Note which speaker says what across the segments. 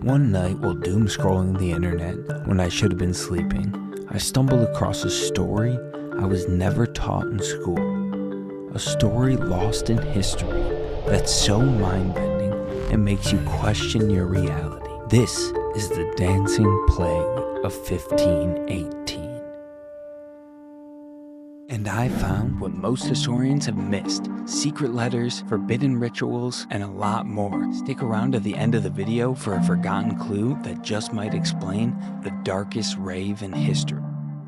Speaker 1: One night while doom scrolling the internet when I should have been sleeping, I stumbled across a story I was never taught in school. A story lost in history that's so mind-bending it makes you question your reality. This is the dancing plague of 1518. And I found what most historians have missed: secret letters, forbidden rituals, and a lot more. Stick around to the end of the video for a forgotten clue that just might explain the darkest rave in history.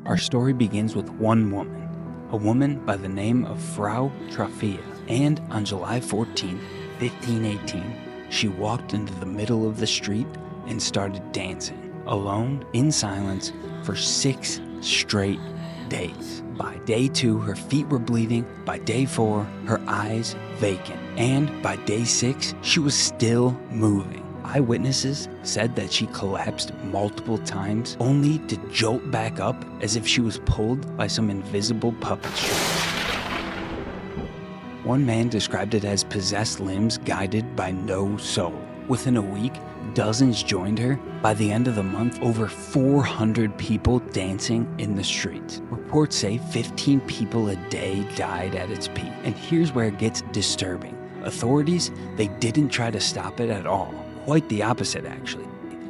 Speaker 1: Our story begins with one woman, a woman by the name of Frau Troffea, and on July 14, 1518, she walked into the middle of the street and started dancing, alone, in silence, for 6 straight days. By day 2, her feet were bleeding. By day 4, her eyes vacant. And by day 6, she was still moving. Eyewitnesses said that she collapsed multiple times, only to jolt back up as if she was pulled by some invisible puppet string. One man described it as possessed limbs guided by no soul. Within a week, dozens joined her. By the end of the month, over 400 people dancing in the streets. Reports say 15 people a day died at its peak. And here's where it gets disturbing. Authorities, they didn't try to stop it at all. Quite the opposite, actually.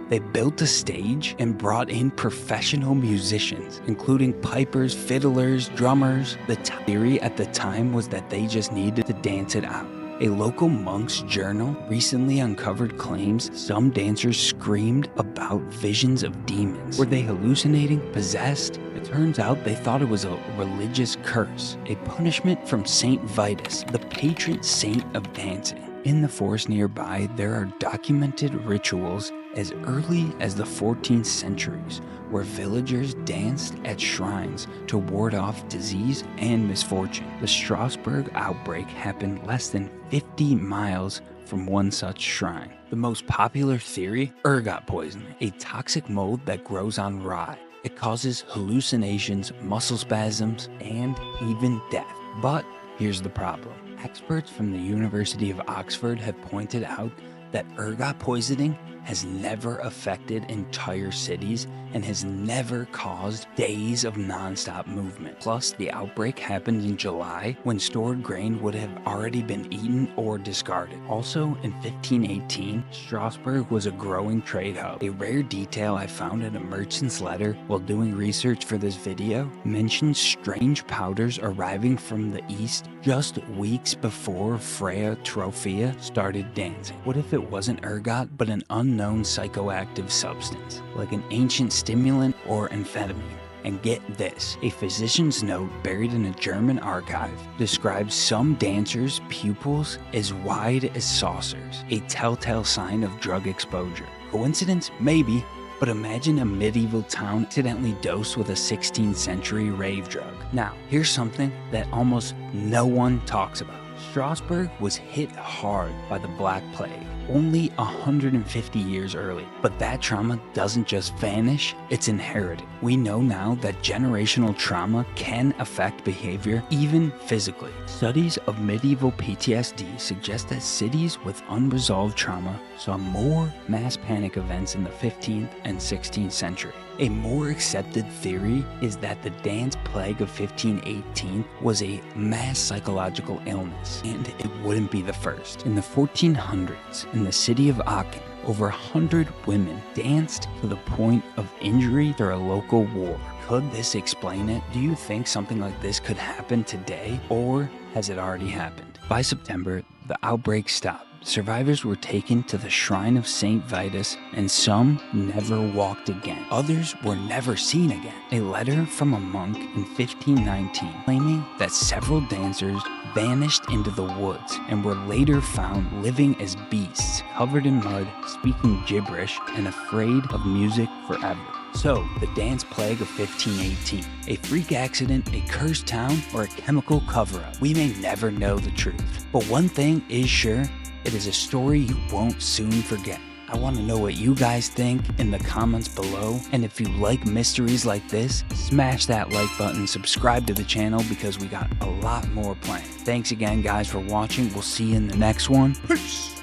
Speaker 1: They built a stage and brought in professional musicians, including pipers, fiddlers, drummers. The theory at the time was that they just needed to dance it out. A local monk's journal recently uncovered claims some dancers screamed about visions of demons. Were they hallucinating, possessed? It turns out they thought it was a religious curse, a punishment from Saint Vitus, the patron saint of dancing. In the forest nearby, there are documented rituals as early as the 14th centuries where villagers danced at shrines to ward off disease and misfortune. The Strasbourg outbreak happened less than 50 miles from one such shrine. The most popular theory? Ergot poisoning, a toxic mold that grows on rye. It causes hallucinations, muscle spasms, and even death. But here's the problem. Experts from the University of Oxford have pointed out that ergot poisoning has never affected entire cities and has never caused days of non-stop movement. Plus, the outbreak happened in July when stored grain would have already been eaten or discarded. Also, in 1518, Strasbourg was a growing trade hub. A rare detail I found in a merchant's letter while doing research for this video mentions strange powders arriving from the east just weeks before Frau Troffea started dancing. What if it wasn't ergot, but an unknown psychoactive substance, like an ancient stimulant or amphetamine? And get this, a physician's note buried in a German archive describes some dancers' pupils as wide as saucers, a telltale sign of drug exposure. Coincidence? Maybe, but imagine a medieval town accidentally dosed with a 16th century rave drug. Now, here's something that almost no one talks about. Strasbourg was hit hard by the Black Plague, only 150 years early. But that trauma doesn't just vanish, it's inherited. We know now that generational trauma can affect behavior, even physically. Studies of medieval PTSD suggest that cities with unresolved trauma saw more mass panic events in the 15th and 16th century. A more accepted theory is that the dance plague of 1518 was a mass psychological illness, and it wouldn't be the first. In the 1400s, in the city of Aachen, over 100 women danced to the point of injury through a local war. Could this explain it? Do you think something like this could happen today, or has it already happened? By September, the outbreak stopped. Survivors were taken to the shrine of Saint Vitus, and some never walked again. Others were never seen again. A letter from a monk in 1519 claiming that several dancers vanished into the woods and were later found living as beasts, covered in mud, speaking gibberish, and afraid of music forever. So, the dance plague of 1518, a freak accident, a cursed town, or a chemical cover-up? We may never know the truth. But one thing is sure, it is a story you won't soon forget. I want to know what you guys think in the comments below. And if you like mysteries like this, smash that like button, subscribe to the channel because we got a lot more planned. Thanks again, guys, for watching. We'll see you in the next one. Peace!